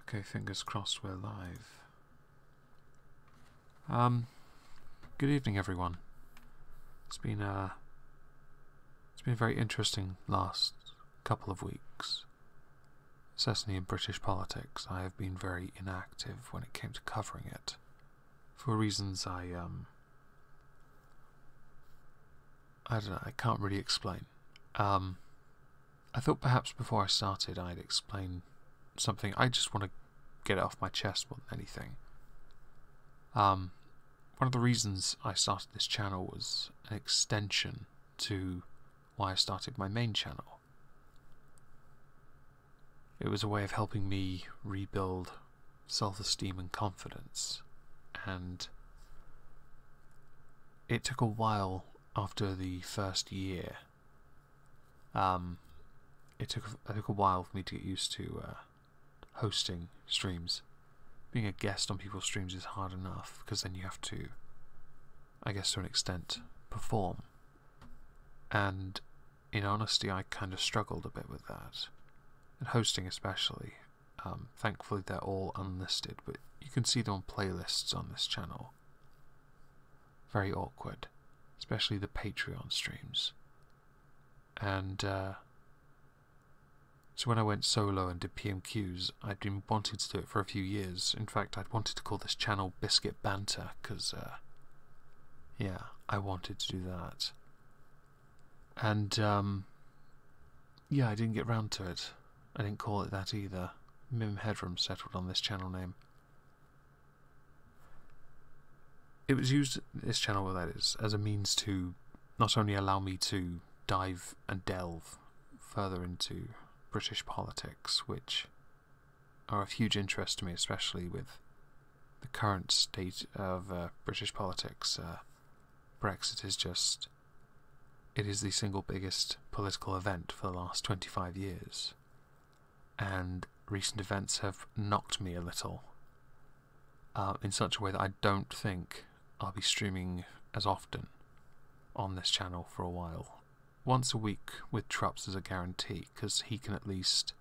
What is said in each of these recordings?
Okay, fingers crossed we're live. Good evening, everyone. It's been a very interesting last couple of weeks. Certainly in British politics, I have been very inactive when it came to covering it, for reasons I don't know, I can't really explain. I thought perhaps before I started I'd explain something. I just want to get it off my chest more than anything. One of the reasons I started this channel was an extension to why I started my main channel. It was a way of helping me rebuild self-esteem and confidence, and it took a while after the first year. It took a while for me to get used to hosting streams. Being a guest on people's streams is hard enough, because then you have to, I guess to an extent, perform. And in honesty, I kind of struggled a bit with that. And hosting especially. Thankfully they're all unlisted, but you can see them on playlists on this channel. Very awkward. Especially the Patreon streams. And so when I went solo and did PMQs, I'd been wanting to do it for a few years. In fact, I'd wanted to call this channel Biscuit Banter, because, yeah, I wanted to do that. And, yeah, I didn't get round to it. I didn't call it that either. Mim Headroom settled on this channel name. It was used, this channel, that is, as a means to not only allow me to dive and delve further into British politics, which are of huge interest to me, especially with the current state of British politics. Brexit is just, it is the single biggest political event for the last 25 years, and recent events have knocked me a little, in such a way that I don't think I'll be streaming as often on this channel for a while. Once a week with Trups is a guarantee, because he can at least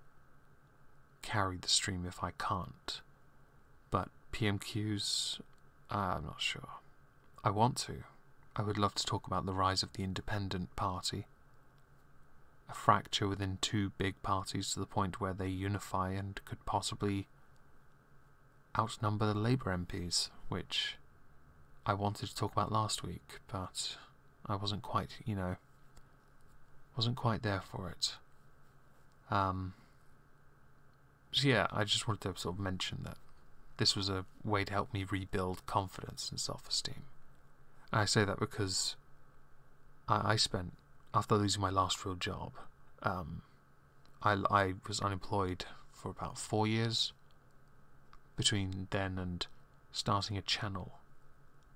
carry the stream if I can't. But PMQs, I'm not sure. I want to. I would love to talk about the rise of the Independent Party. A fracture within two big parties to the point where they unify and could possibly outnumber the Labour MPs, which I wanted to talk about last week, but I wasn't quite, wasn't quite there for it. So yeah, I just wanted to sort of mention that this was a way to help me rebuild confidence and self-esteem. And I say that because I spent, after losing my last real job, I was unemployed for about 4 years between then and starting a channel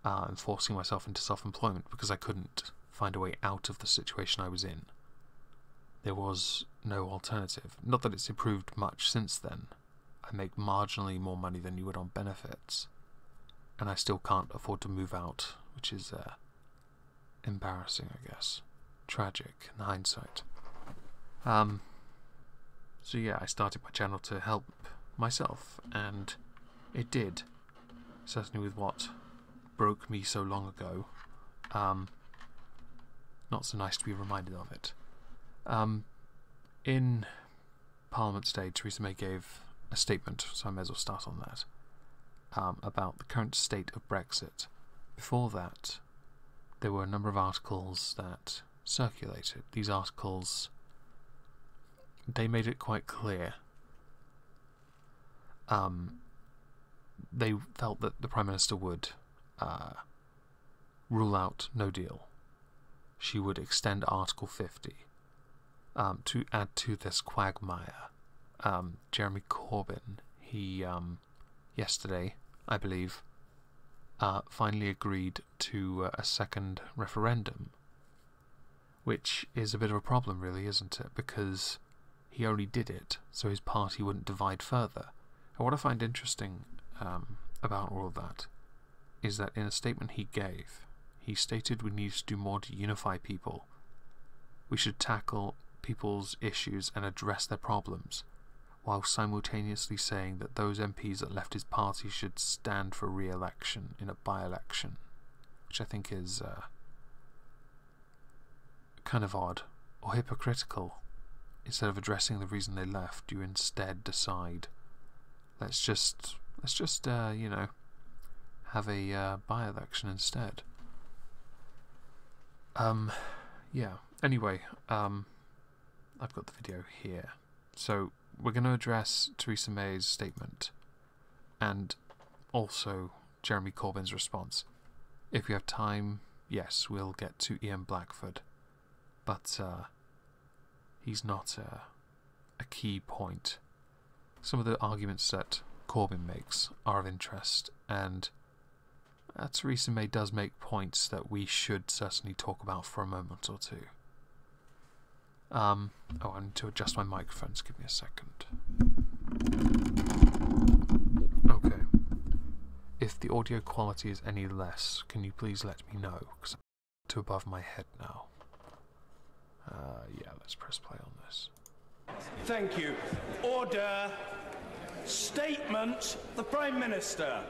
and forcing myself into self-employment because I couldn't find a way out of the situation I was in. There was no alternative. Not that it's improved much since then. I make marginally more money than you would on benefits, and I still can't afford to move out, which is embarrassing, I guess. Tragic in hindsight. So yeah, I started my channel to help myself, and it did. Certainly with what broke me so long ago. Not so nice to be reminded of it. In Parliament's Day, Theresa May gave a statement, so I may as well start on that, about the current state of Brexit. Before that, there were a number of articles that circulated. These articles, they made it quite clear. They felt that the Prime Minister would rule out no deal. She would extend Article 50 to add to this quagmire. Jeremy Corbyn, he yesterday, I believe, finally agreed to a second referendum, which is a bit of a problem, really, isn't it? Because he only did it so his party wouldn't divide further. And what I find interesting about all of that is that in a statement he gave, he stated we need to do more to unify people. We should tackle people's issues and address their problems. while simultaneously saying that those MPs that left his party should stand for re-election in a by-election, which I think is kind of odd or hypocritical. Instead of addressing the reason they left, you instead decide, let's just you know, have a by-election instead. Yeah. Anyway, I've got the video here. So we're going to address Theresa May's statement and also Jeremy Corbyn's response. If we have time, yes, we'll get to Ian Blackford, but he's not a key point. Some of the arguments that Corbyn makes are of interest, and Theresa May does make points that we should certainly talk about for a moment or two. Oh, I need to adjust my microphones. Give me a second. Okay. If the audio quality is any less, can you please let me know? Because I'm too above my head now. Yeah, let's press play on this. Thank you. Order. Statement, the Prime Minister.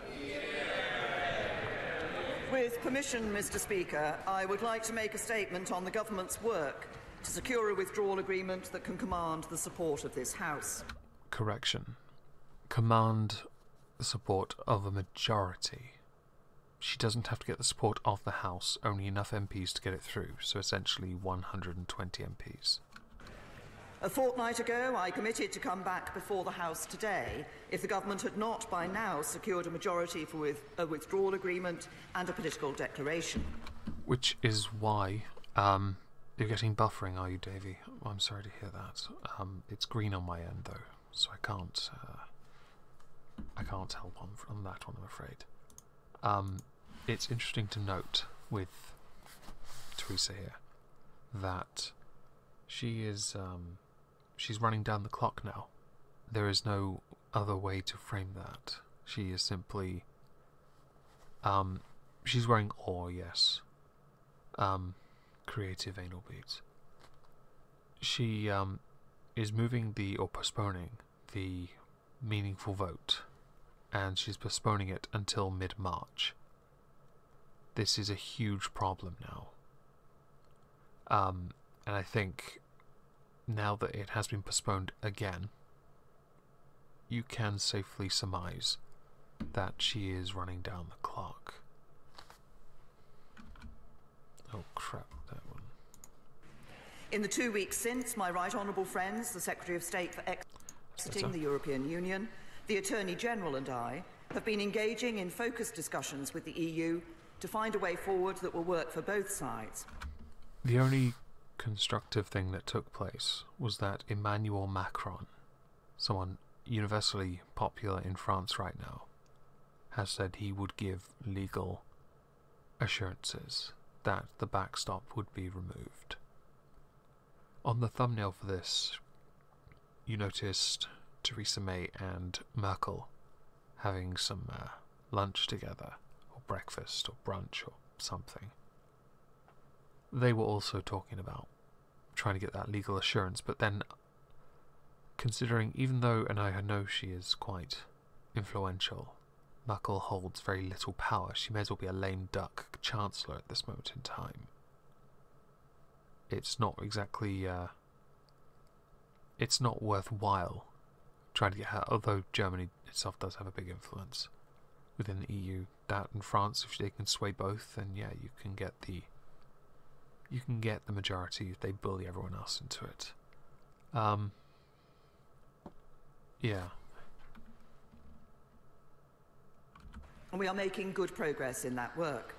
With permission, Mr. Speaker, I would like to make a statement on the government's work to secure a withdrawal agreement that can command the support of this House. Correction. Command the support of a majority. She doesn't have to get the support of the House, only enough MPs to get it through, so essentially 120 MPs. A fortnight ago, I committed to come back before the House today if the government had not by now secured a majority for a withdrawal agreement and a political declaration. Which is why, you're getting buffering, are you, Davey? I'm sorry to hear that. It's green on my end, though, so I can't help on that one, I'm afraid. It's interesting to note with Theresa here that she is, she's running down the clock now. There is no other way to frame that. She is simply, she's wearing ore, yes. Creative anal beads. She is moving or postponing the meaningful vote, and she's postponing it until mid-March. This is a huge problem now. And I think now that it has been postponed again, you can safely surmise that she is running down the clock. Oh crap, that one. In the 2 weeks since, my right honourable friends, the Secretary of State for exiting the European Union, the Attorney General and I have been engaging in focused discussions with the EU to find a way forward that will work for both sides. The only constructive thing that took place was that Emmanuel Macron, someone universally popular in France right now, has said he would give legal assurances that the backstop would be removed. On the thumbnail for this, you noticed Theresa May and Merkel having some lunch together, or breakfast, or brunch, or something. They were also talking about trying to get that legal assurance, but then considering, even though, and I know she is quite influential, Merkel holds very little power. She may as well be a lame duck chancellor at this moment in time. It's not exactly, it's not worthwhile trying to get her, although Germany itself does have a big influence within the EU. That and France, if they can sway both, then yeah, you can get the majority if they bully everyone else into it. Yeah. And we are making good progress in that work.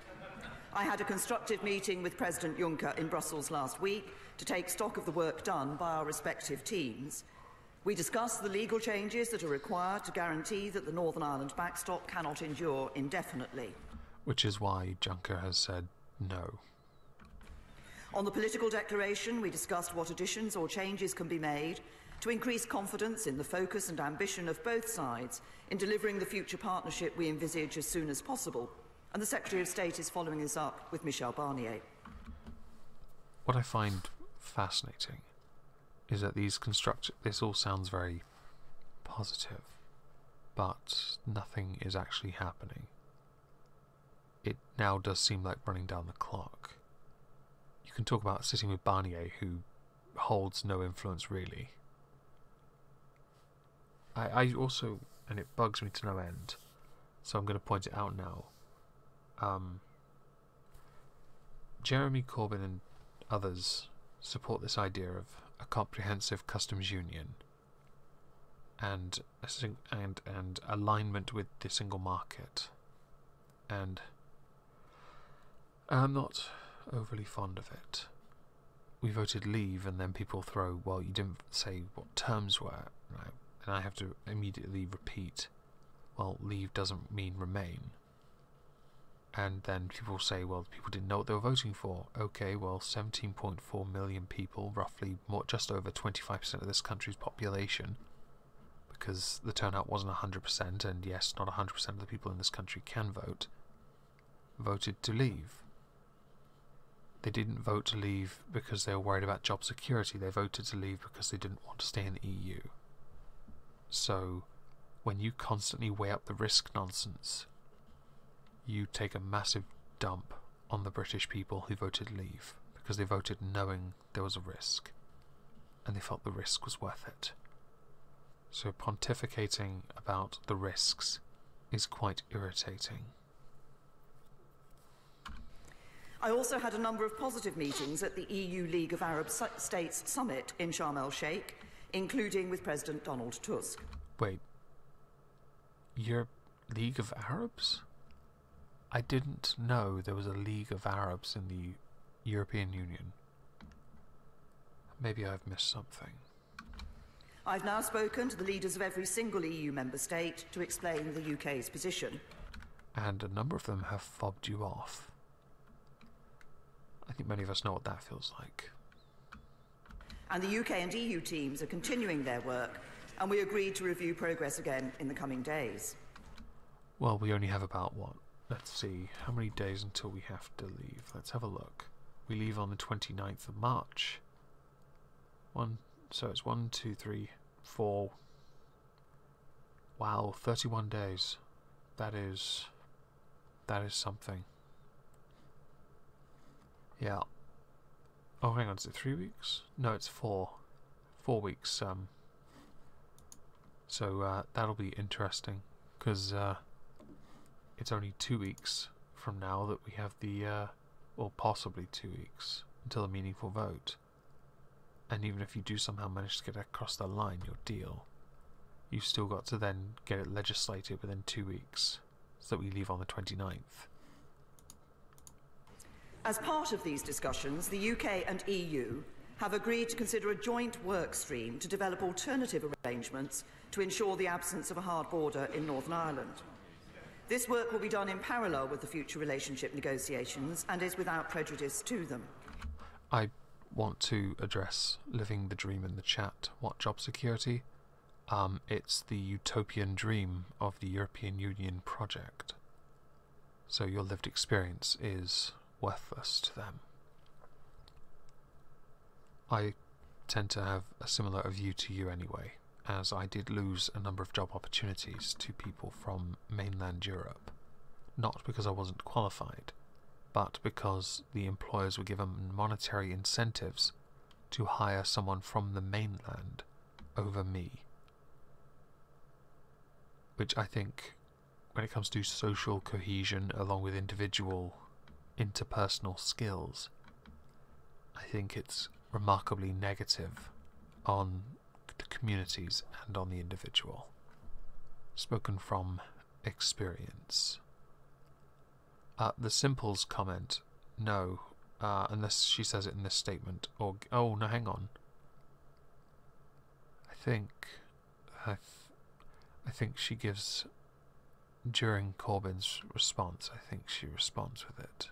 I had a constructive meeting with President Juncker in Brussels last week to take stock of the work done by our respective teams. We discussed the legal changes that are required to guarantee that the Northern Ireland backstop cannot endure indefinitely. Which is why Juncker has said no. On the political declaration, we discussed what additions or changes can be made to increase confidence in the focus and ambition of both sides in delivering the future partnership we envisage as soon as possible. And the Secretary of State is following this up with Michel Barnier. What I find fascinating is that this all sounds very positive, but nothing is actually happening. It now does seem like running down the clock. You can talk about sitting with Barnier, who holds no influence really. I also, and it bugs me to no end, so I'm going to point it out now. Jeremy Corbyn and others support this idea of a comprehensive customs union and alignment with the single market, and I'm not overly fond of it. We voted leave, and then people throw, well, you didn't say what terms were, right? And I have to immediately repeat, well, leave doesn't mean remain. And then people say, well, people didn't know what they were voting for. Okay, well, 17.4 million people, roughly just over 25% of this country's population, because the turnout wasn't 100%, and yes, not 100% of the people in this country can vote, voted to leave. They didn't vote to leave because they were worried about job security. They voted to leave because they didn't want to stay in the EU. So, when you constantly weigh up the risk nonsense, you take a massive dump on the British people who voted leave, because they voted knowing there was a risk, and they felt the risk was worth it. So pontificating about the risks is quite irritating. I also had a number of positive meetings at the EU League of Arab States Summit in Sharm el-Sheikh, including with President Donald Tusk. Wait, your League of Arabs? I didn't know there was a League of Arabs in the European Union. Maybe I've missed something. I've now spoken to the leaders of every single EU member state to explain the UK's position. And a number of them have fobbed you off. I think many of us know what that feels like. And the UK and EU teams are continuing their work, and we agreed to review progress again in the coming days. Well, we only have about, what? Let's see, how many days until we have to leave? Let's have a look. We leave on the 29th of March. So it's 1, 2, 3, 4. Wow, 31 days. That is something. Yeah. Oh, hang on, is it 3 weeks? No, it's 4. 4 weeks. So that'll be interesting, because it's only 2 weeks from now that we have the, or possibly 2 weeks until a meaningful vote. And even if you do somehow manage to get across the line, your deal, you've still got to then get it legislated within 2 weeks, so that we leave on the 29th. As part of these discussions, the UK and EU have agreed to consider a joint work stream to develop alternative arrangements to ensure the absence of a hard border in Northern Ireland. This work will be done in parallel with the future relationship negotiations and is without prejudice to them. I want to address living the dream in the chat. What job security? It's the utopian dream of the European Union project. So your lived experience is worthless to them. I tend to have a similar view to you anyway, as I did lose a number of job opportunities to people from mainland Europe, not because I wasn't qualified, but because the employers were given monetary incentives to hire someone from the mainland over me. Which I think, when it comes to social cohesion along with individual interpersonal skills, I think it's remarkably negative on the communities and on the individual. Spoken from experience. The Simples comment, no, unless she says it in this statement, or, oh no, hang on. I think she gives, during Corbyn's response, I think she responds with it.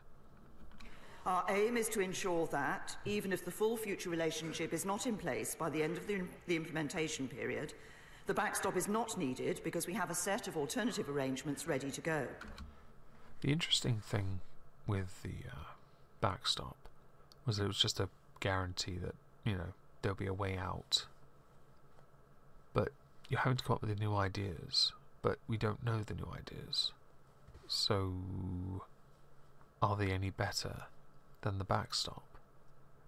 Our aim is to ensure that, even if the full future relationship is not in place by the end of the implementation period, the backstop is not needed because we have a set of alternative arrangements ready to go. The interesting thing with the backstop was that it was just a guarantee that, you know, there'll be a way out. But you're having to come up with the new ideas, but we don't know the new ideas. So, are they any better than the backstop?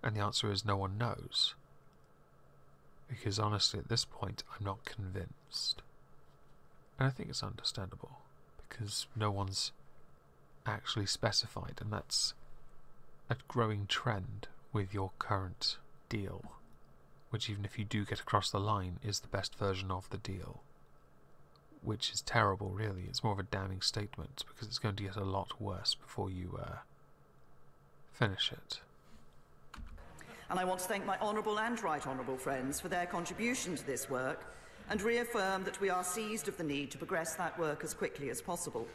And the answer is no one knows. Because honestly, at this point, I'm not convinced. And I think it's understandable, because no one's actually specified, and that's a growing trend with your current deal, which, even if you do get across the line, is the best version of the deal. Which is terrible, really. It's more of a damning statement, because it's going to get a lot worse before you finish it. And I want to thank my honourable and right honourable friends for their contribution to this work, and reaffirm that we are seized of the need to progress that work as quickly as possible.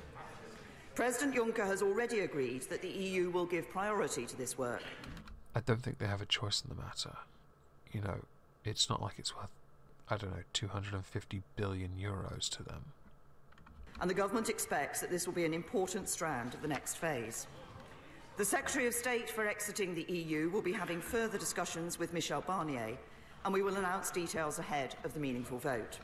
President Juncker has already agreed that the EU will give priority to this work. I don't think they have a choice in the matter. You know, it's not like it's worth, I don't know, 250 billion euros to them. And the government expects that this will be an important strand of the next phase. The Secretary of State for exiting the EU will be having further discussions with Michel Barnier, and we will announce details ahead of the meaningful vote.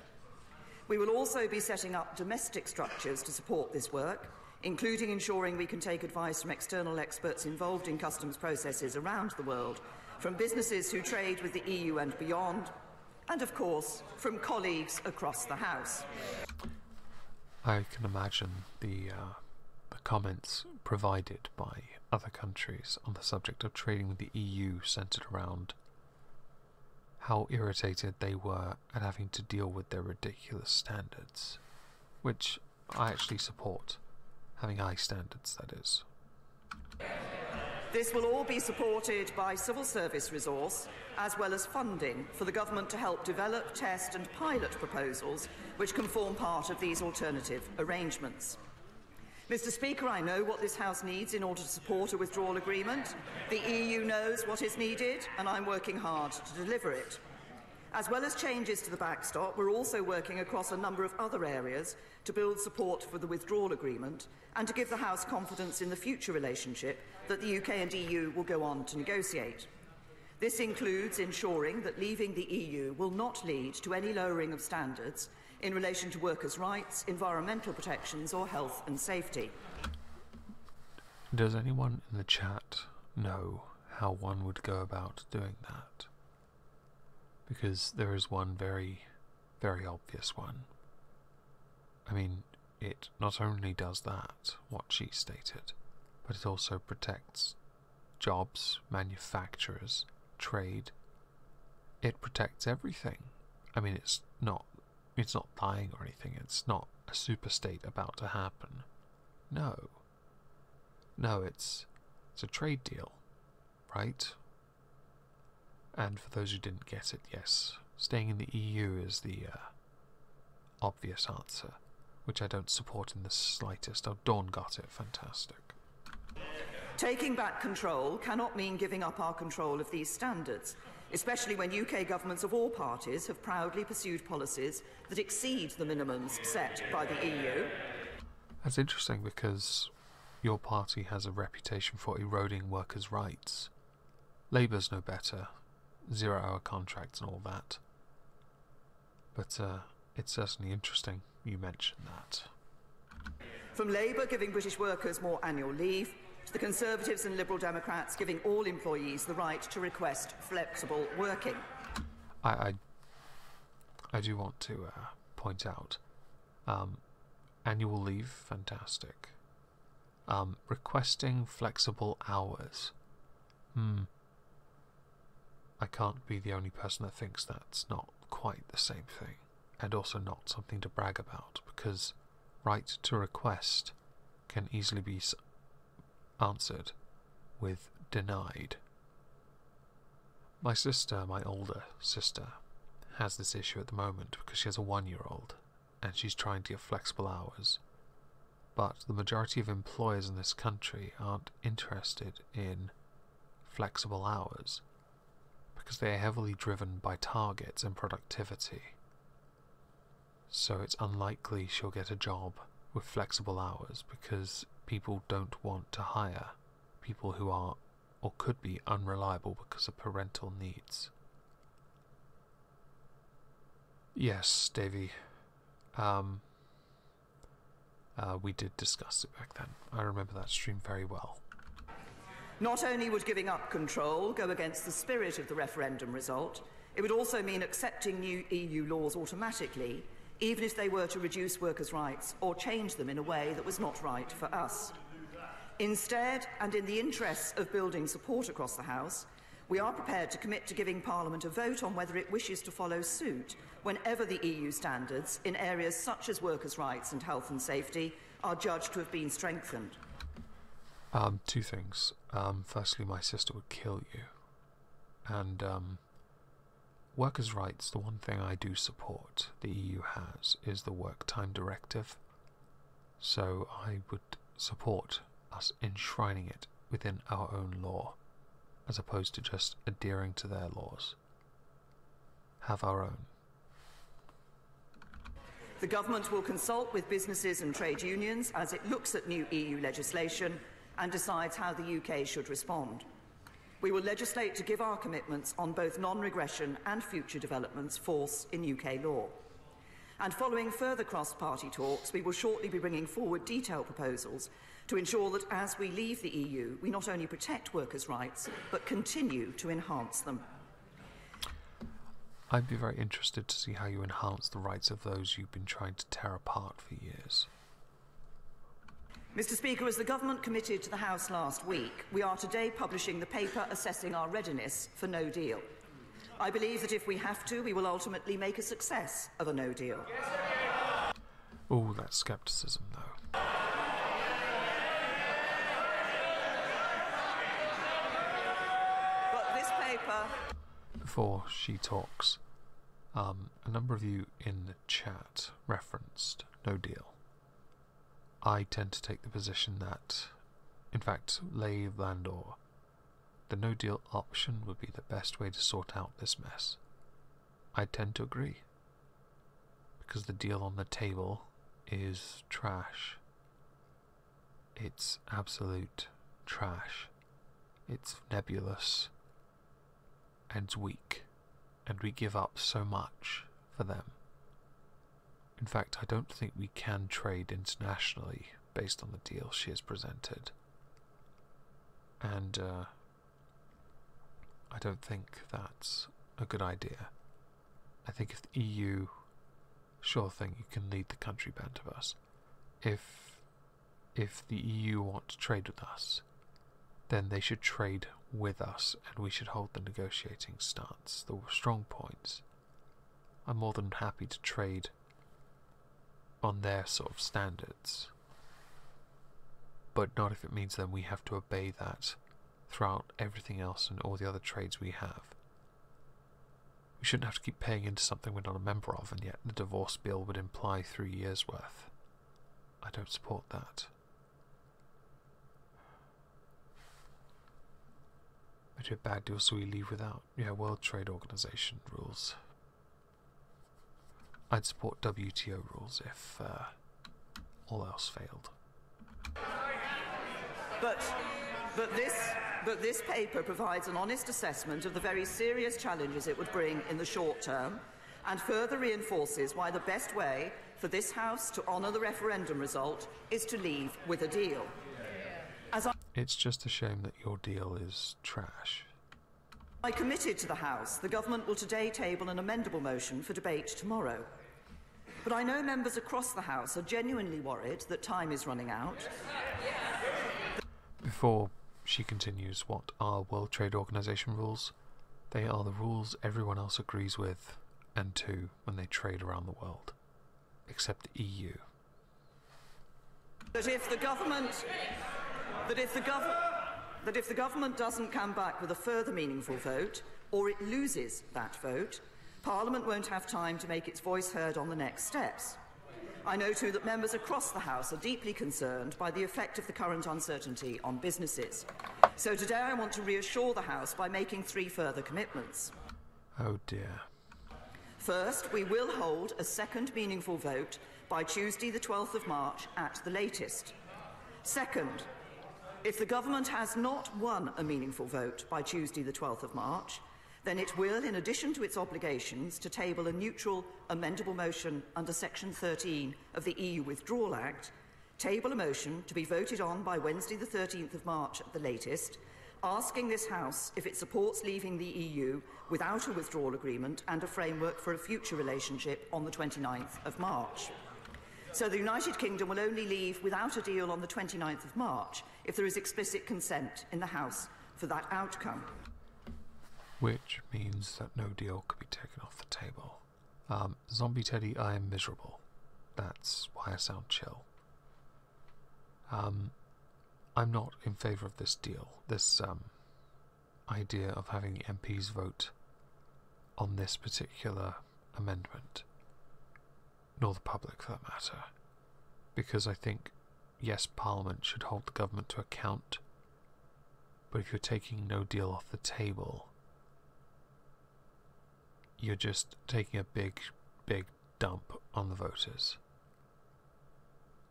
We will also be setting up domestic structures to support this work, including ensuring we can take advice from external experts involved in customs processes around the world, from businesses who trade with the EU and beyond, and of course, from colleagues across the House. I can imagine the comments provided by other countries on the subject of trading with the EU centred around how irritated they were at having to deal with their ridiculous standards, which I actually support. Having high standards, that is. This will all be supported by civil service resource, as well as funding for the government to help develop, test and pilot proposals which can form part of these alternative arrangements. Mr. Speaker, I know what this House needs in order to support a withdrawal agreement. The EU knows what is needed, and I'm working hard to deliver it. As well as changes to the backstop, we're also working across a number of other areas to build support for the withdrawal agreement and to give the House confidence in the future relationship that the UK and EU will go on to negotiate. This includes ensuring that leaving the EU will not lead to any lowering of standards in relation to workers' rights, environmental protections or health and safety. Does anyone in the chat know how one would go about doing that? Because there is one very, very obvious one. I mean, it not only does that, what she stated, but it also protects jobs, manufacturers, trade. It protects everything. I mean, it's not dying or anything. It's not a super state about to happen. No. No, it's a trade deal, right? And for those who didn't get it, yes, staying in the EU is the obvious answer, which I don't support in the slightest. Oh, Dawn got it. Fantastic. Taking back control cannot mean giving up our control of these standards, especially when UK governments of all parties have proudly pursued policies that exceed the minimums set by the EU. That's interesting, because your party has a reputation for eroding workers' rights. Labour's no better. 0-hour contracts and all that. But it's certainly interesting you mentioned that. From Labour giving British workers more annual leave, to the Conservatives and Liberal Democrats giving all employees the right to request flexible working. I do want to point out, annual leave, fantastic. Requesting flexible hours. I can't be the only person that thinks that's not quite the same thing, and also not something to brag about, because right to request can easily be answered with denied. My sister, my older sister, has this issue at the moment because she has a 1-year-old and she's trying to get flexible hours. But the majority of employers in this country aren't interested in flexible hours because they are heavily driven by targets and productivity. So it's unlikely she'll get a job with flexible hours because people don't want to hire people who are or could be unreliable because of parental needs. Yes, Davy. We did discuss it back then. I remember that stream very well. Not only would giving up control go against the spirit of the referendum result, it would also mean accepting new EU laws automatically, even if they were to reduce workers' rights or change them in a way that was not right for us. Instead, and in the interests of building support across the House, we are prepared to commit to giving Parliament a vote on whether it wishes to follow suit whenever the EU standards in areas such as workers' rights and health and safety are judged to have been strengthened. Two things. Firstly, my sister would kill you. And, workers' rights, the one thing I do support the EU has is the Work Time Directive. So I would support us enshrining it within our own law, as opposed to just adhering to their laws. Have our own. The government will consult with businesses and trade unions as it looks at new EU legislation and decides how the UK should respond. We will legislate to give our commitments on both non-regression and future developments force in UK law. And following further cross-party talks, we will shortly be bringing forward detailed proposals to ensure that as we leave the EU, we not only protect workers' rights, but continue to enhance them. I'd be very interested to see how you enhance the rights of those you've been trying to tear apart for years. Mr. Speaker, as the government committed to the House last week, we are today publishing the paper assessing our readiness for no deal. I believe that if we have to, we will ultimately make a success of a no deal. Oh, that's scepticism, though. But this paper... Before she talks, a number of you in the chat referenced no deal. I tend to take the position that, in fact, lay landor, the no deal option would be the best way to sort out this mess. I tend to agree, because the deal on the table is trash. It's absolute trash. It's nebulous, and it's weak, and we give up so much for them. In fact, I don't think we can trade internationally based on the deal she has presented. And I don't think that's a good idea. I think if the EU, sure thing, you can lead the country band of us. If the EU want to trade with us, then they should trade with us, and we should hold the negotiating stance, the strong points. I'm more than happy to trade on their sort of standards, but not if it means then we have to obey that throughout everything else and all the other trades we have. We shouldn't have to keep paying into something we're not a member of, and yet the divorce bill would imply 3 years' worth. I don't support that. I do a bad deal so we leave without, World Trade Organization rules. I'd support WTO rules if all else failed. But this paper provides an honest assessment of the very serious challenges it would bring in the short term, and further reinforces why the best way for this House to honour the referendum result is to leave with a deal. It's just a shame that your deal is trash. I committed to the House, the government will today table an amendable motion for debate tomorrow. But I know members across the House are genuinely worried that time is running out. Before she continues, what are World Trade Organization rules? They are the rules everyone else agrees with and to when they trade around the world, except the EU. That if the government doesn't come back with a further meaningful vote, or it loses that vote, Parliament won't have time to make its voice heard on the next steps. I know too that members across the House are deeply concerned by the effect of the current uncertainty on businesses. So today I want to reassure the House by making 3 further commitments. Oh dear. First, we will hold a second meaningful vote by Tuesday the 12th of March at the latest. Second, if the government has not won a meaningful vote by Tuesday the 12th of March, then it will, in addition to its obligations to table a neutral amendable motion under Section 13 of the EU Withdrawal Act, table a motion to be voted on by Wednesday the 13th of March at the latest, asking this House if it supports leaving the EU without a withdrawal agreement and a framework for a future relationship on the 29th of March. So the United Kingdom will only leave without a deal on the 29th of March if there is explicit consent in the House for that outcome. Which means that no deal could be taken off the table. Zombie Teddy, I am miserable. That's why I sound chill. I'm not in favour of this deal. This idea of having MPs vote on this particular amendment, nor the public for that matter, because I think, yes, Parliament should hold the government to account, but if you're taking no deal off the table, you're just taking a big dump on the voters.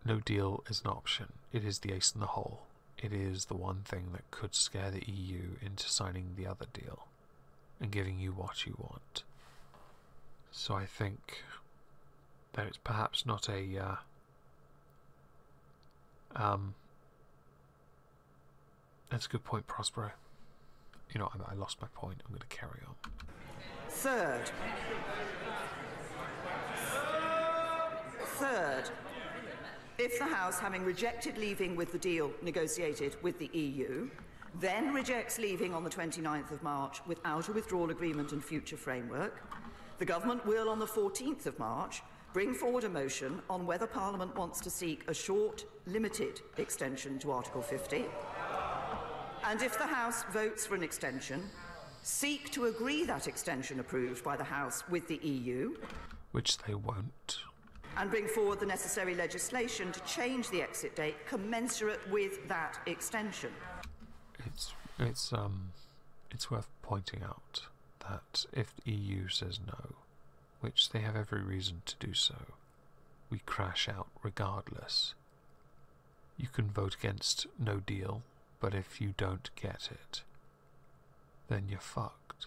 No deal is an option. It is the ace in the hole. It is the one thing that could scare the EU into signing the other deal and giving you what you want. So I think that it's perhaps not a that's a good point, Prospero. You know, I lost my point. I'm going to carry on. Third, if the House, having rejected leaving with the deal negotiated with the EU, then rejects leaving on the 29th of March without a withdrawal agreement and future framework, the government will, on the 14th of March, bring forward a motion on whether Parliament wants to seek a short, limited extension to Article 50. And if the House votes for an extension, seek to agree that extension approved by the House with the EU. Which they won't. And bring forward the necessary legislation to change the exit date commensurate with that extension. It's worth pointing out that if the EU says no, which they have every reason to do so, we crash out regardless. You can vote against no deal, but if you don't get it, then you're fucked.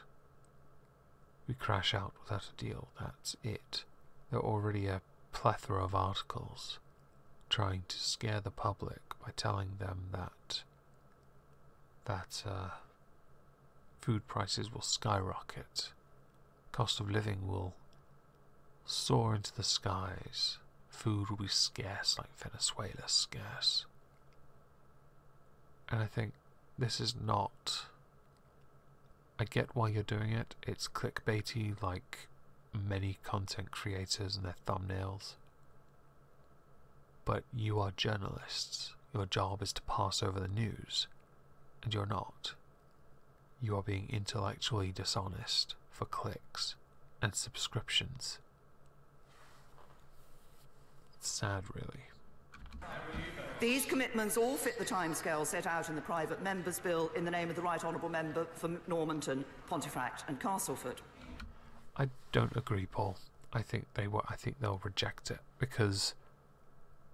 We crash out without a deal, that's it. There are already a plethora of articles trying to scare the public by telling them that food prices will skyrocket, cost of living will soar into the skies, food will be scarce like Venezuela scarce. And I think this is not... I get why you're doing it. It's clickbaity like many content creators and their thumbnails. But you are journalists. Your job is to pass over the news. And you're not. You are being intellectually dishonest for clicks and subscriptions. It's sad, really. These commitments all fit the timescale set out in the private members' bill in the name of the Right Honourable Member for Normanton, Pontefract and Castleford. I don't agree, Paul. I think they'll reject it because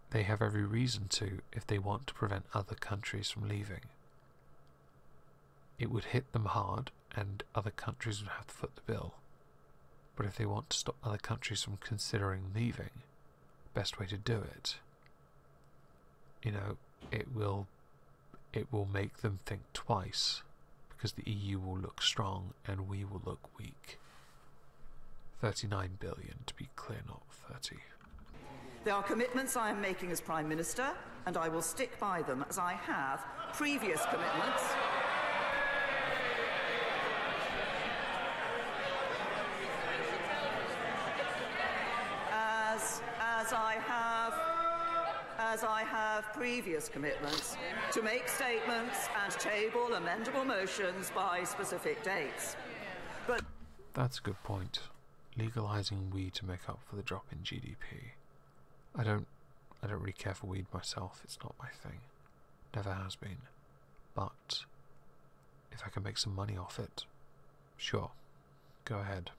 they have every reason to if they want to prevent other countries from leaving. It would hit them hard and other countries would have to foot the bill. But if they want to stop other countries from considering leaving, best way to do it, you know, it will make them think twice, because the EU will look strong and we will look weak. 39 billion, to be clear, not 30. They are commitments I am making as Prime Minister, and I will stick by them as I have previous commitments. As I have previous commitments to make statements and table amendable motions by specific dates. But that's a good point. Legalising weed to make up for the drop in GDP. I don't really care for weed myself. It's not my thing. Never has been. But if I can make some money off it, sure. Go ahead.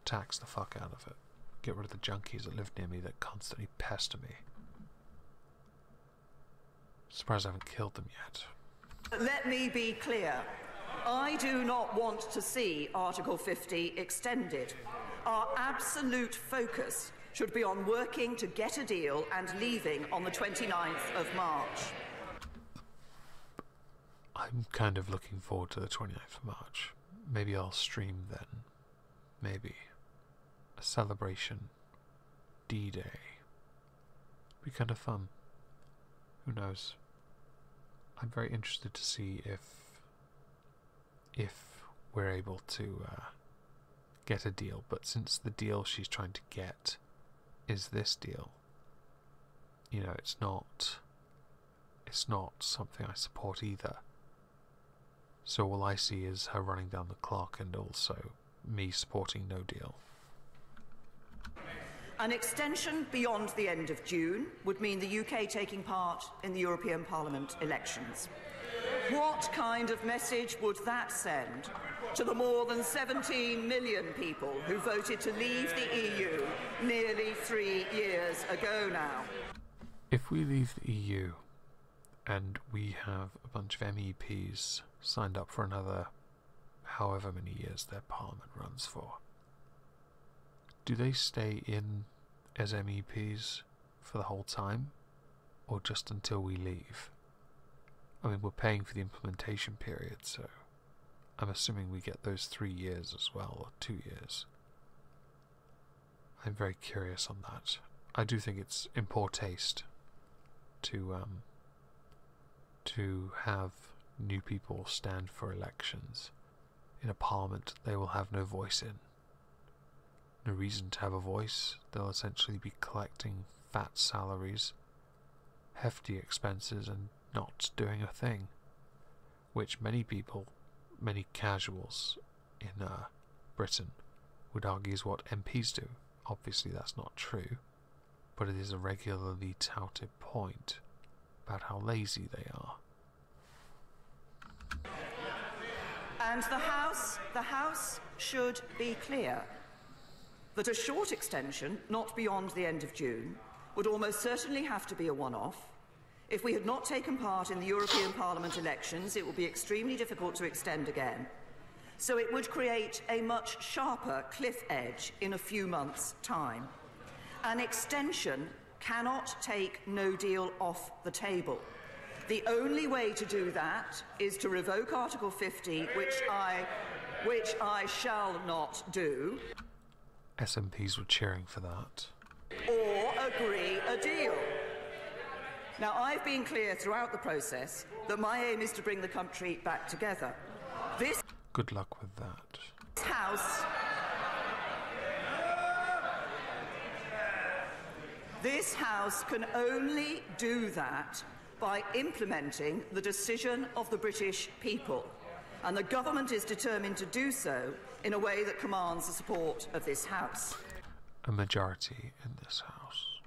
Tax the fuck out of it. Get rid of the junkies that live near me that constantly pester me. Surprised I haven't killed them yet. Let me be clear. I do not want to see Article 50 extended. Our absolute focus should be on working to get a deal and leaving on the 29th of March. I'm kind of looking forward to the 29th of March. Maybe I'll stream then. Maybe. A celebration. D-Day. Be kind of fun. Who knows? I'm very interested to see if we're able to get a deal. But since the deal she's trying to get is this deal, you know, it's not something I support either. So all I see is her running down the clock and also me supporting no deal. An extension beyond the end of June would mean the UK taking part in the European Parliament elections. What kind of message would that send to the more than 17 million people who voted to leave the EU nearly 3 years ago now? If we leave the EU and we have a bunch of MEPs signed up for another however many years their parliament runs for, do they stay in as MEPs for the whole time, or just until we leave? I mean, we're paying for the implementation period, so I'm assuming we get those 3 years as well, or 2 years. I'm very curious on that. I do think it's in poor taste to have new people stand for elections in a parliament they will have no voice in. No reason to have a voice. They'll essentially be collecting fat salaries, hefty expenses, and not doing a thing. Which many people, many casuals in Britain would argue is what MPs do. Obviously that's not true, but it is a regularly touted point about how lazy they are. And the House should be clear that a short extension, not beyond the end of June, would almost certainly have to be a one-off. If we had not taken part in the European Parliament elections, it would be extremely difficult to extend again. So it would create a much sharper cliff edge in a few months' time. An extension cannot take no deal off the table. The only way to do that is to revoke Article 50, which I shall not do. SMPs were cheering for that. Or agree a deal. Now, I've been clear throughout the process that my aim is to bring the country back together. Good luck with that. This House can only do that by implementing the decision of the British people, and the government is determined to do so in a way that commands the support of this House. A majority in this House.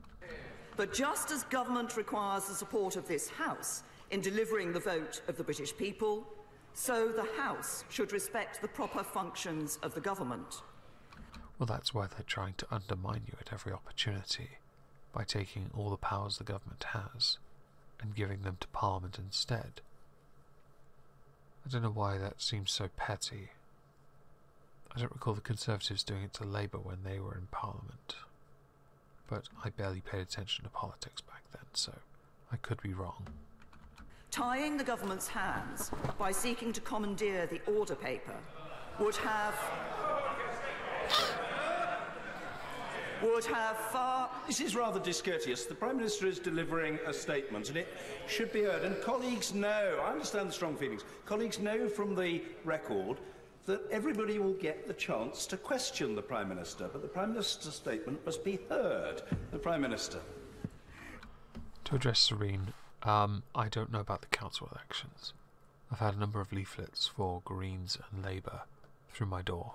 But just as government requires the support of this House in delivering the vote of the British people, so the House should respect the proper functions of the government. Well, that's why they're trying to undermine you at every opportunity, by taking all the powers the government has and giving them to Parliament instead. I don't know why that seems so petty. I don't recall the Conservatives doing it to Labour when they were in Parliament, but I barely paid attention to politics back then, so I could be wrong. Tying the government's hands by seeking to commandeer the order paper would have far... This is rather discourteous. The Prime Minister is delivering a statement, and it should be heard. And colleagues know, I understand the strong feelings, colleagues know from the record that everybody will get the chance to question the Prime Minister, but the Prime Minister's statement must be heard. The Prime Minister. To address Serene, I don't know about the council elections. I've had a number of leaflets for Greens and Labour through my door.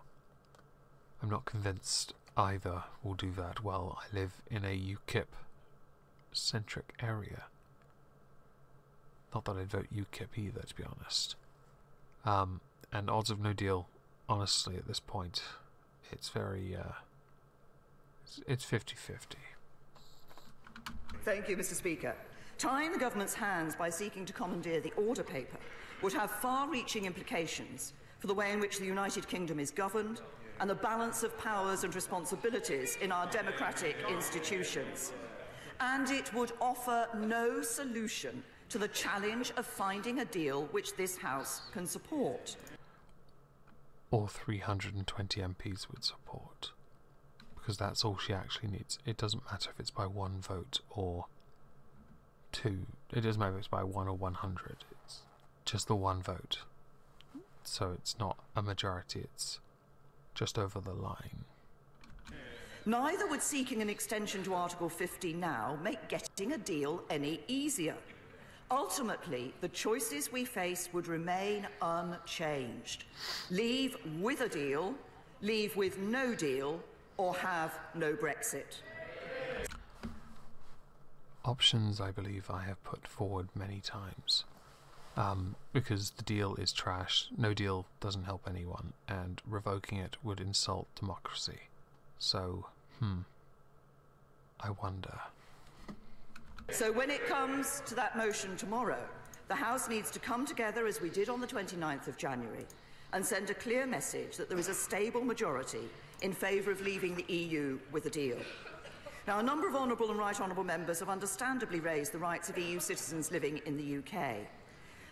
I'm not convinced either will do that well. I live in a UKIP-centric area. Not that I'd vote UKIP either, to be honest. And odds of no deal, honestly, at this point, it's very, it's 50-50. Thank you, Mr. Speaker. Tying the government's hands by seeking to commandeer the order paper would have far-reaching implications for the way in which the United Kingdom is governed and the balance of powers and responsibilities in our democratic institutions. And it would offer no solution to the challenge of finding a deal which this House can support. Or 320 MPs would support. Because that's all she actually needs. It doesn't matter if it's by one vote or two. It doesn't matter if it's by 1 or 100. It's just the one vote. So it's not a majority, it's just over the line. Neither would seeking an extension to Article 50 now make getting a deal any easier. Ultimately, the choices we face would remain unchanged. Leave with a deal, leave with no deal, or have no Brexit. Options, I believe, I have put forward many times. Because the deal is trash, no deal doesn't help anyone, and revoking it would insult democracy. So, I wonder. So when it comes to that motion tomorrow, the House needs to come together as we did on the 29th of January and send a clear message that there is a stable majority in favour of leaving the EU with a deal. Now, a number of honourable and right honourable members have understandably raised the rights of EU citizens living in the UK.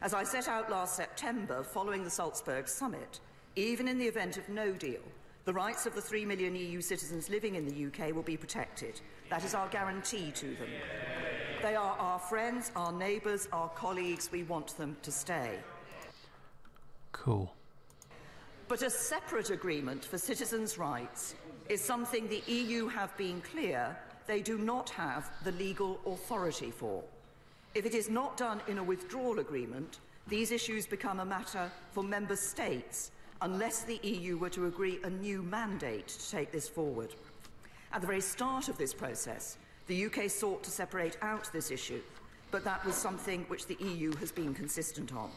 As I set out last September, following the Salzburg summit, even in the event of no deal, the rights of the 3 million EU citizens living in the UK will be protected. That is our guarantee to them. They are our friends, our neighbours, our colleagues. We want them to stay. Cool. But a separate agreement for citizens' rights is something the EU have been clear they do not have the legal authority for. If it is not done in a withdrawal agreement, these issues become a matter for member states unless the EU were to agree a new mandate to take this forward. At the very start of this process, the UK sought to separate out this issue, but that was something which the EU has been consistent on.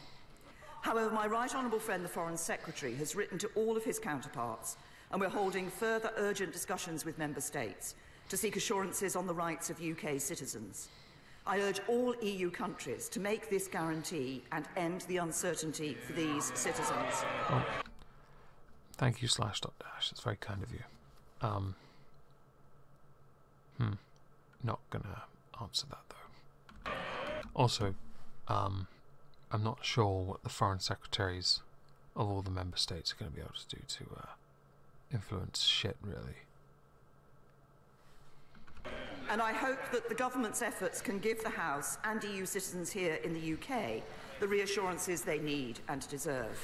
However, my right honourable friend, the Foreign Secretary, has written to all of his counterparts, and we're holding further urgent discussions with member states to seek assurances on the rights of UK citizens. I urge all EU countries to make this guarantee and end the uncertainty for these citizens. Oh. Thank you, /.dash. It's very kind of you. Not gonna answer that, though. Also, I'm not sure what the foreign secretaries of all the member states are going to be able to do to influence shit, really. And I hope that the government's efforts can give the House and EU citizens here in the UK the reassurances they need and deserve.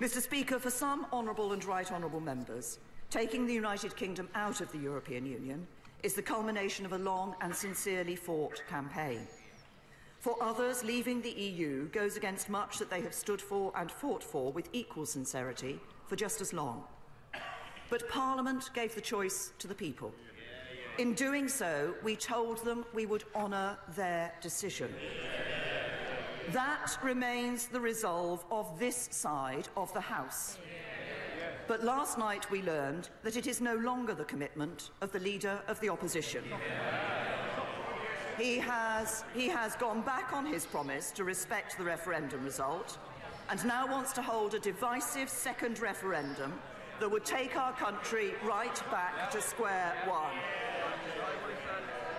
Mr. Speaker, for some honourable and right honourable members, taking the United Kingdom out of the European Union is the culmination of a long and sincerely fought campaign. For others, leaving the EU goes against much that they have stood for and fought for with equal sincerity for just as long. But Parliament gave the choice to the people. In doing so, we told them we would honour their decision. That remains the resolve of this side of the House. But last night we learned that it is no longer the commitment of the Leader of the Opposition. He has gone back on his promise to respect the referendum result and now wants to hold a divisive second referendum that would take our country right back to square one.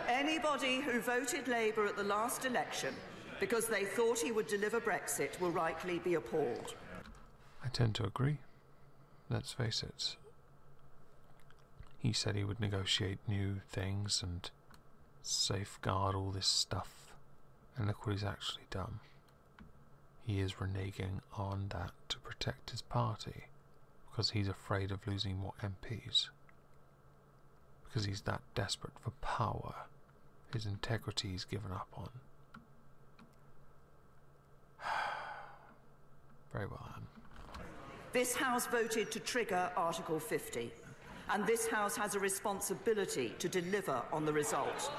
Anybody who voted Labour at the last election because they thought he would deliver Brexit will rightly be appalled. I tend to agree. Let's face it. He said he would negotiate new things and safeguard all this stuff. And look what he's actually done. He is reneging on that to protect his party. Because he's afraid of losing more MPs. Because he's that desperate for power. His integrity he's given up on. Very well, Anne. This House voted to trigger Article 50, and this House has a responsibility to deliver on the result.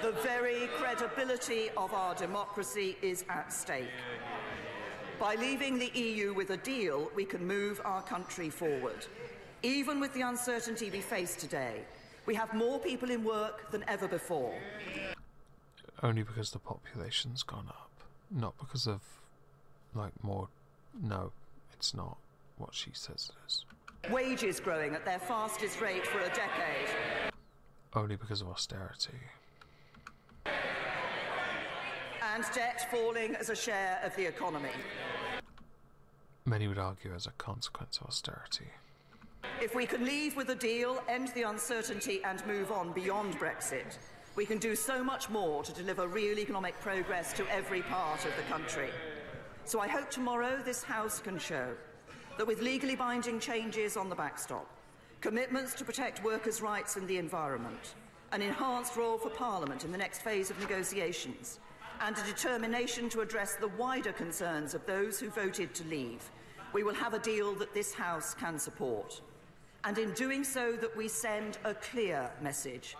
The very credibility of our democracy is at stake. By leaving the EU with a deal, we can move our country forward. Even with the uncertainty we face today, we have more people in work than ever before. Only because the population's gone up, not because of like more... No, it's not what she says it is. Wages growing at their fastest rate for a decade. Only because of austerity. And debt falling as a share of the economy. Many would argue as a consequence of austerity. If we can leave with a deal, end the uncertainty and move on beyond Brexit, we can do so much more to deliver real economic progress to every part of the country. So I hope tomorrow this House can show that with legally binding changes on the backstop, commitments to protect workers' rights and the environment, an enhanced role for Parliament in the next phase of negotiations, and a determination to address the wider concerns of those who voted to leave, we will have a deal that this House can support. And in doing so, that we send a clear message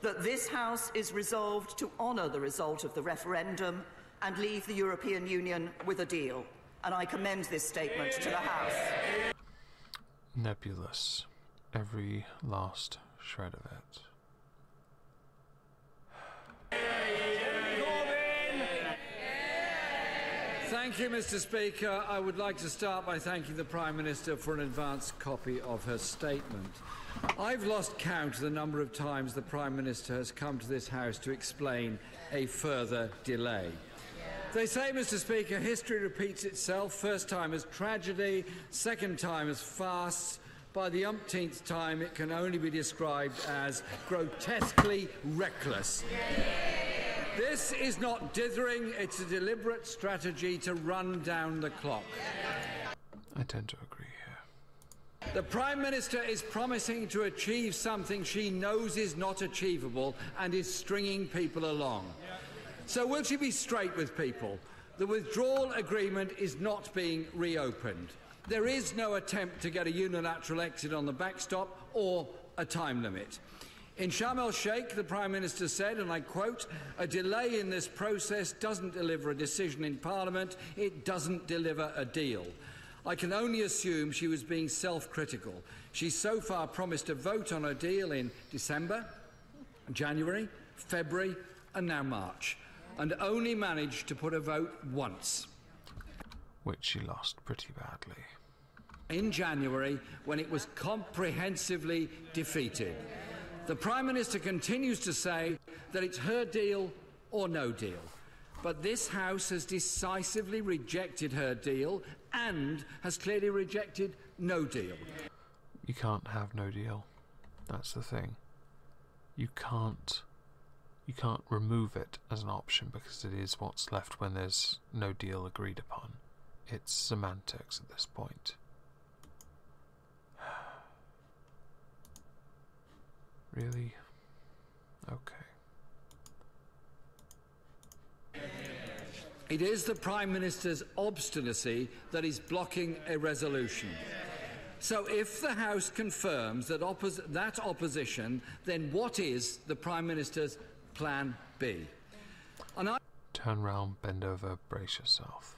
that this House is resolved to honour the result of the referendum and leave the European Union with a deal. And I commend this statement to the House. Nebulous. Every last shred of it. Thank you, Mr. Speaker. I would like to start by thanking the Prime Minister for an advance copy of her statement. I've lost count of the number of times the Prime Minister has come to this House to explain a further delay. They say, Mr. Speaker, history repeats itself, first time as tragedy, second time as farce. By the umpteenth time, it can only be described as grotesquely reckless. This is not dithering, it's a deliberate strategy to run down the clock. I tend to agree here. The Prime Minister is promising to achieve something she knows is not achievable and is stringing people along. So will she be straight with people? The withdrawal agreement is not being reopened. There is no attempt to get a unilateral exit on the backstop or a time limit. In Sharm el-Sheikh, the Prime Minister said, and I quote, "A delay in this process doesn't deliver a decision in Parliament, it doesn't deliver a deal." I can only assume she was being self-critical. She's so far promised a vote on a deal in December, January, February and now March, and only managed to put a vote once. Which she lost pretty badly. In January, when it was comprehensively defeated. The Prime Minister continues to say that it's her deal or no deal. But this House has decisively rejected her deal and has clearly rejected no deal. You can't have no deal. That's the thing. You can't remove it as an option because it is what's left when there's no deal agreed upon. It's semantics at this point. Really? Okay. It is the Prime Minister's obstinacy that is blocking a resolution. So if the House confirms that opposition, then what is the Prime Minister's plan B? And Turn round, bend over, brace yourself.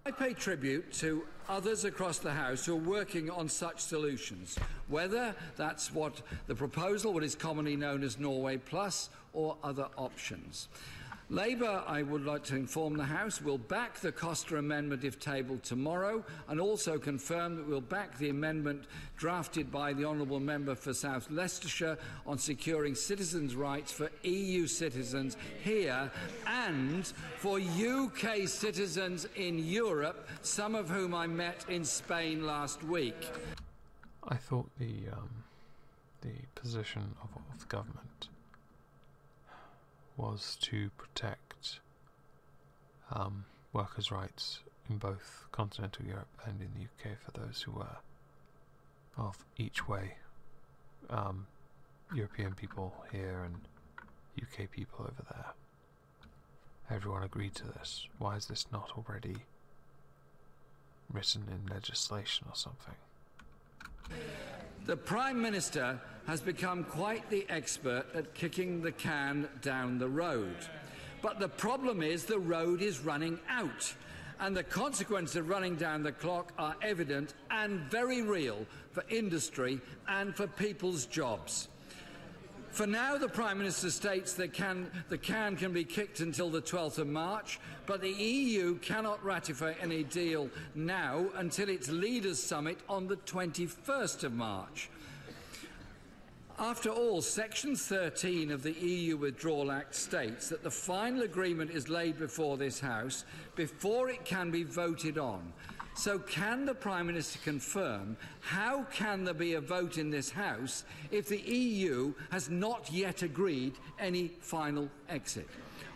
I pay tribute to others across the House who are working on such solutions, whether that's what is commonly known as Norway Plus, or other options. Labour, I would like to inform the House, will back the Costa Amendment if tabled tomorrow, and also confirm that we'll back the amendment drafted by the Honourable Member for South Leicestershire on securing citizens' rights for EU citizens here and for UK citizens in Europe, some of whom I met in Spain last week. I thought the position of the government was to protect workers' rights in both continental Europe and in the UK for those who were of each way, European people here and UK people over there. Everyone agreed to this. Why is this not already written in legislation or something? The Prime Minister has become quite the expert at kicking the can down the road. But the problem is the road is running out, and the consequences of running down the clock are evident and very real for industry and for people's jobs. For now, the Prime Minister states the can can be kicked until the 12th of March, but the EU cannot ratify any deal now until its Leaders' Summit on the 21st of March. After all, Section 13 of the EU Withdrawal Act states that the final agreement is laid before this House before it can be voted on. So can the Prime Minister confirm how can there be a vote in this House if the EU has not yet agreed any final exit?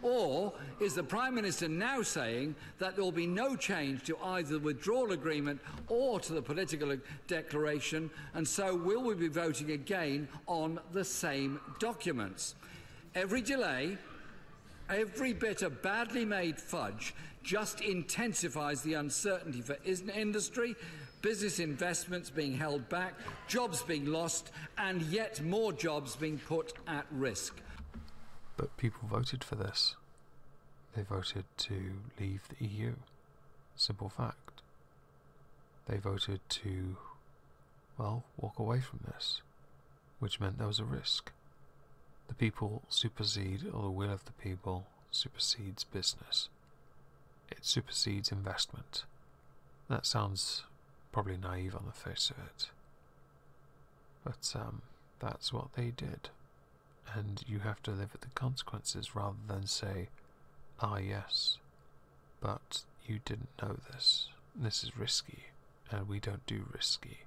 Or is the Prime Minister now saying that there will be no change to either the withdrawal agreement or to the political declaration, and so will we be voting again on the same documents? Every delay, every bit of badly made fudge just intensifies the uncertainty for industry, business investments being held back, jobs being lost, and yet more jobs being put at risk. But people voted for this. They voted to leave the EU. Simple fact. They voted to, well, walk away from this, which meant there was a risk. The people supersede, or the will of the people supersedes business. It supersedes investment. That sounds probably naive on the face of it. But that's what they did. And you have to live with the consequences rather than say, ah yes, but you didn't know this. This is risky, and we don't do risky.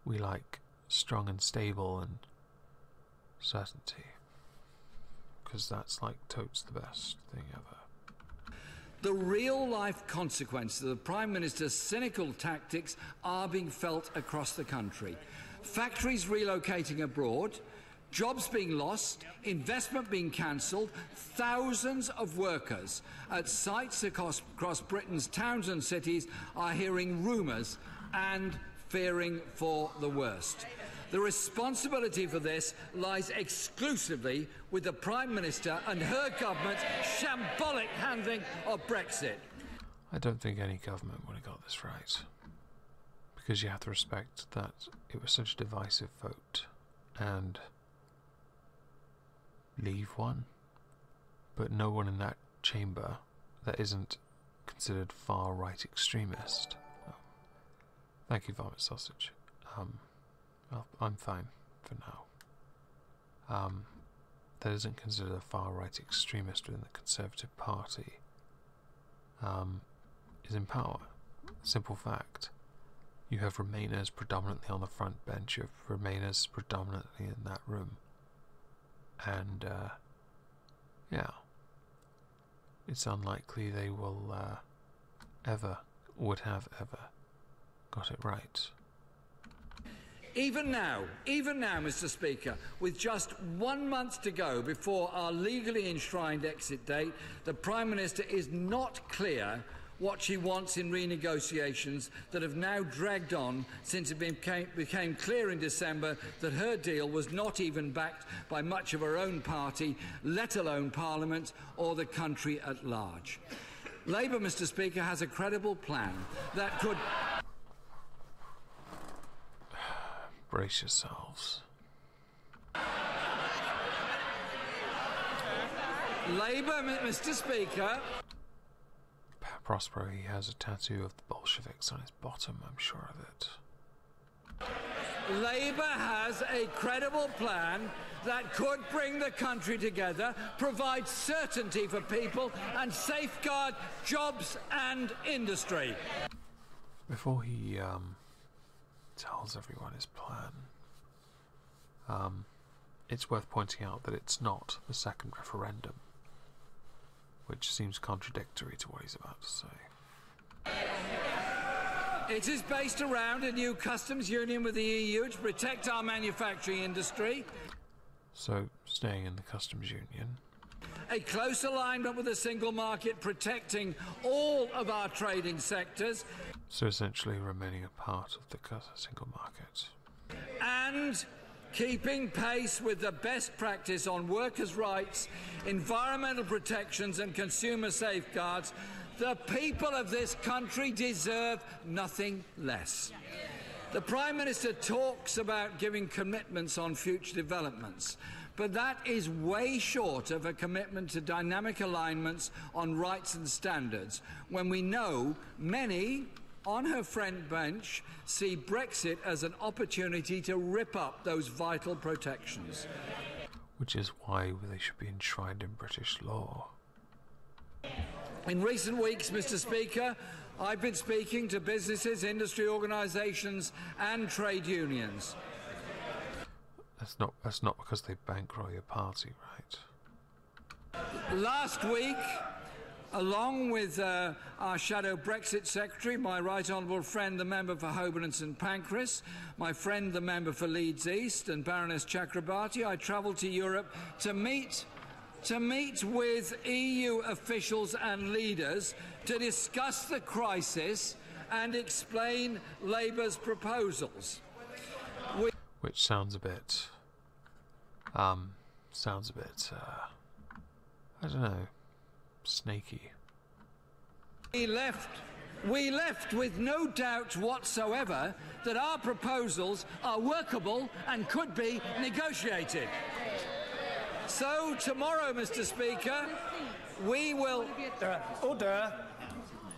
We like strong and stable and certainty. Because that's like totes the best thing ever. The real-life consequences of the Prime Minister's cynical tactics are being felt across the country. Factories relocating abroad, jobs being lost, investment being cancelled, thousands of workers at sites across Britain's towns and cities are hearing rumours and fearing for the worst. The responsibility for this lies exclusively with the Prime Minister and her government's shambolic handling of Brexit. I don't think any government would have got this right. Because you have to respect that it was such a divisive vote, and Leave won. But no one in that chamber that isn't considered far-right extremist. Thank you, Vomit Sausage. Well, I'm fine for now. That isn't considered a far-right extremist within the Conservative Party is in power. Simple fact. You have Remainers predominantly on the front bench. You have Remainers predominantly in that room. And, yeah. It's unlikely they will would have ever got it right. Even now, Mr. Speaker, with just 1 month to go before our legally enshrined exit date, the Prime Minister is not clear what she wants in renegotiations that have now dragged on since it became clear in December that her deal was not even backed by much of her own party, let alone Parliament or the country at large. Labour, Mr. Speaker, has a credible plan that could... Brace yourselves. Labour, Mr. Speaker... Prospero, he has a tattoo of the Bolsheviks on his bottom, I'm sure of it. Labour has a credible plan that could bring the country together, provide certainty for people and safeguard jobs and industry. Before he tells everyone his plan, it's worth pointing out that it's not the second referendum, which seems contradictory to what he's about to say. It is based around a new customs union with the EU to protect our manufacturing industry. So, staying in the customs union. A close alignment with the single market protecting all of our trading sectors. So essentially remaining a part of the single market. And keeping pace with the best practice on workers' rights, environmental protections and consumer safeguards. The people of this country deserve nothing less. The Prime Minister talks about giving commitments on future developments, but that is way short of a commitment to dynamic alignments on rights and standards, when we know many on her front bench see Brexit as an opportunity to rip up those vital protections. Which is why they should be enshrined in British law. In recent weeks, Mr. Speaker, I've been speaking to businesses, industry organisations and trade unions. That's not because they bankroll your party, right? Last week, along with our shadow Brexit secretary, my right honourable friend, the member for Holborn and St Pancras, my friend, the member for Leeds East, and Baroness Chakrabarti, I travelled to Europe to meet with EU officials and leaders to discuss the crisis and explain Labour's proposals. Which sounds a bit, I don't know, snaky. We left with no doubt whatsoever that our proposals are workable and could be negotiated. So tomorrow, Mr. Speaker, we will... Order.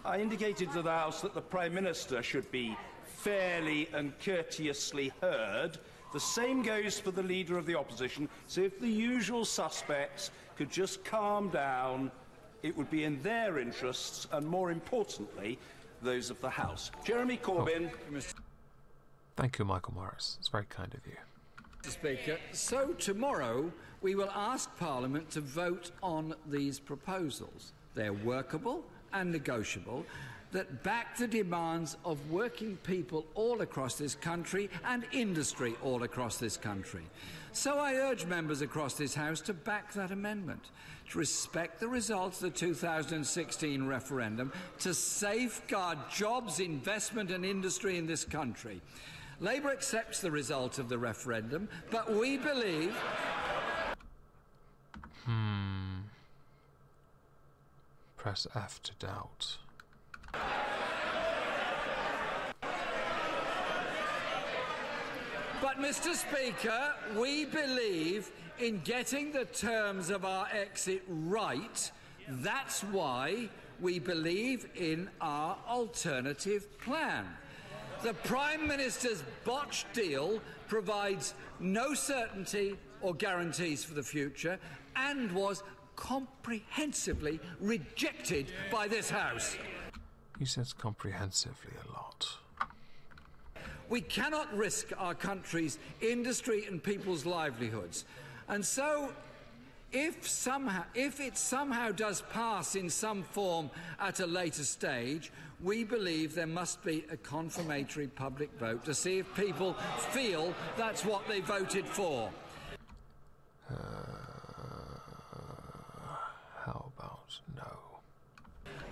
I indicated to the House that the Prime Minister should be fairly and courteously heard. The same goes for the Leader of the Opposition, so if the usual suspects could just calm down, it would be in their interests, and more importantly, those of the House. Jeremy Corbyn. Thank you, Michael Morris. It's very kind of you. Mr. Speaker, so tomorrow we will ask Parliament to vote on these proposals. They're workable and negotiable, that back the demands of working people all across this country and industry all across this country. So I urge members across this House to back that amendment, to respect the results of the 2016 referendum, to safeguard jobs, investment and industry in this country. Labour accepts the result of the referendum, but we believe... Press F to doubt. But, Mr. Speaker, we believe in getting the terms of our exit right. That's why we believe in our alternative plan. The Prime Minister's botched deal provides no certainty or guarantees for the future and was comprehensively rejected by this House. He says comprehensively a lot. We cannot risk our country's industry and people's livelihoods. And so, if it somehow does pass in some form at a later stage, we believe there must be a confirmatory public vote to see if people feel that's what they voted for. How about no?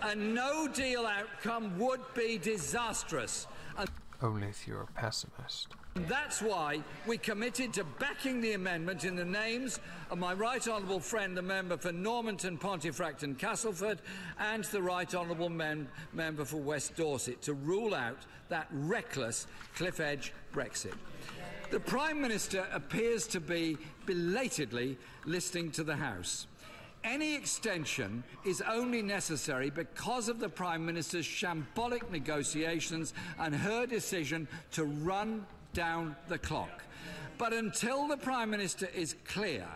A no-deal outcome would be disastrous. And only if you're a pessimist. That's why we committed to backing the amendment in the names of my right honourable friend, the member for Normanton, Pontefract and Castleford, and the right honourable member for West Dorset, to rule out that reckless cliff-edge Brexit. The Prime Minister appears to be belatedly listening to the House. Any extension is only necessary because of the Prime Minister's shambolic negotiations and her decision to run down the clock. But until the Prime Minister is clear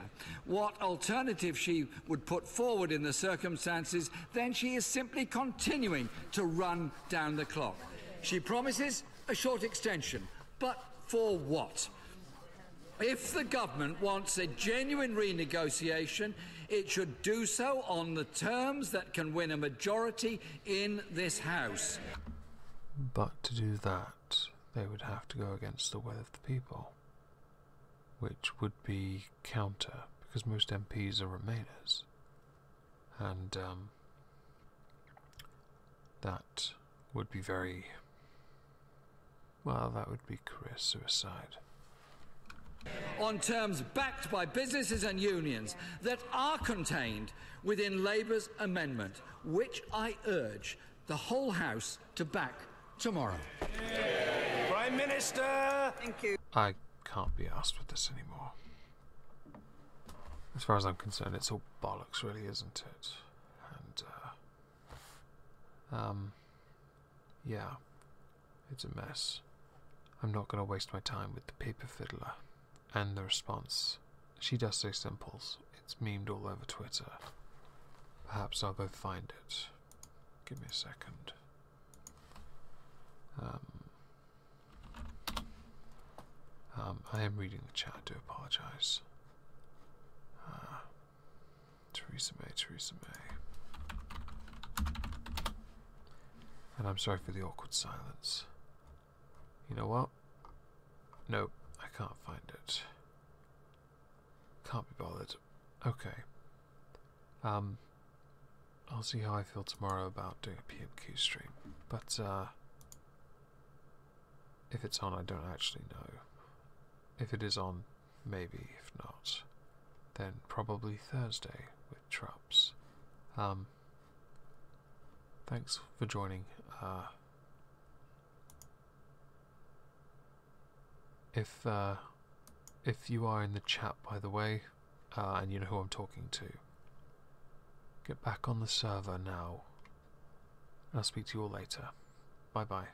what alternative she would put forward in the circumstances, then she is simply continuing to run down the clock. She promises a short extension, but for what? If the government wants a genuine renegotiation, it should do so on the terms that can win a majority in this House. But to do that, they would have to go against the will of the people, which would be counter, because most MPs are Remainers. And that would be very... well, that would be career suicide. On terms backed by businesses and unions that are contained within Labour's amendment, which I urge the whole House to back tomorrow. Prime Minister! Thank you. I can't be asked with this anymore. As far as I'm concerned, it's all bollocks, really, isn't it? And, yeah, it's a mess. I'm not going to waste my time with the paper fiddler. And the response. She does say simples. It's memed all over Twitter. Perhaps I'll go find it. Give me a second. I am reading the chat, I do apologise. Theresa May, Theresa May. And I'm sorry for the awkward silence. You know what? Nope, I can't find it. Can't be bothered. Okay. I'll see how I feel tomorrow about doing a PMQ stream. But, if it's on, I don't actually know. If it is on, maybe. If not, then probably Thursday with Trups. Thanks for joining. If you are in the chat, by the way, and you know who I'm talking to, get back on the server now. I'll speak to you all later. Bye bye.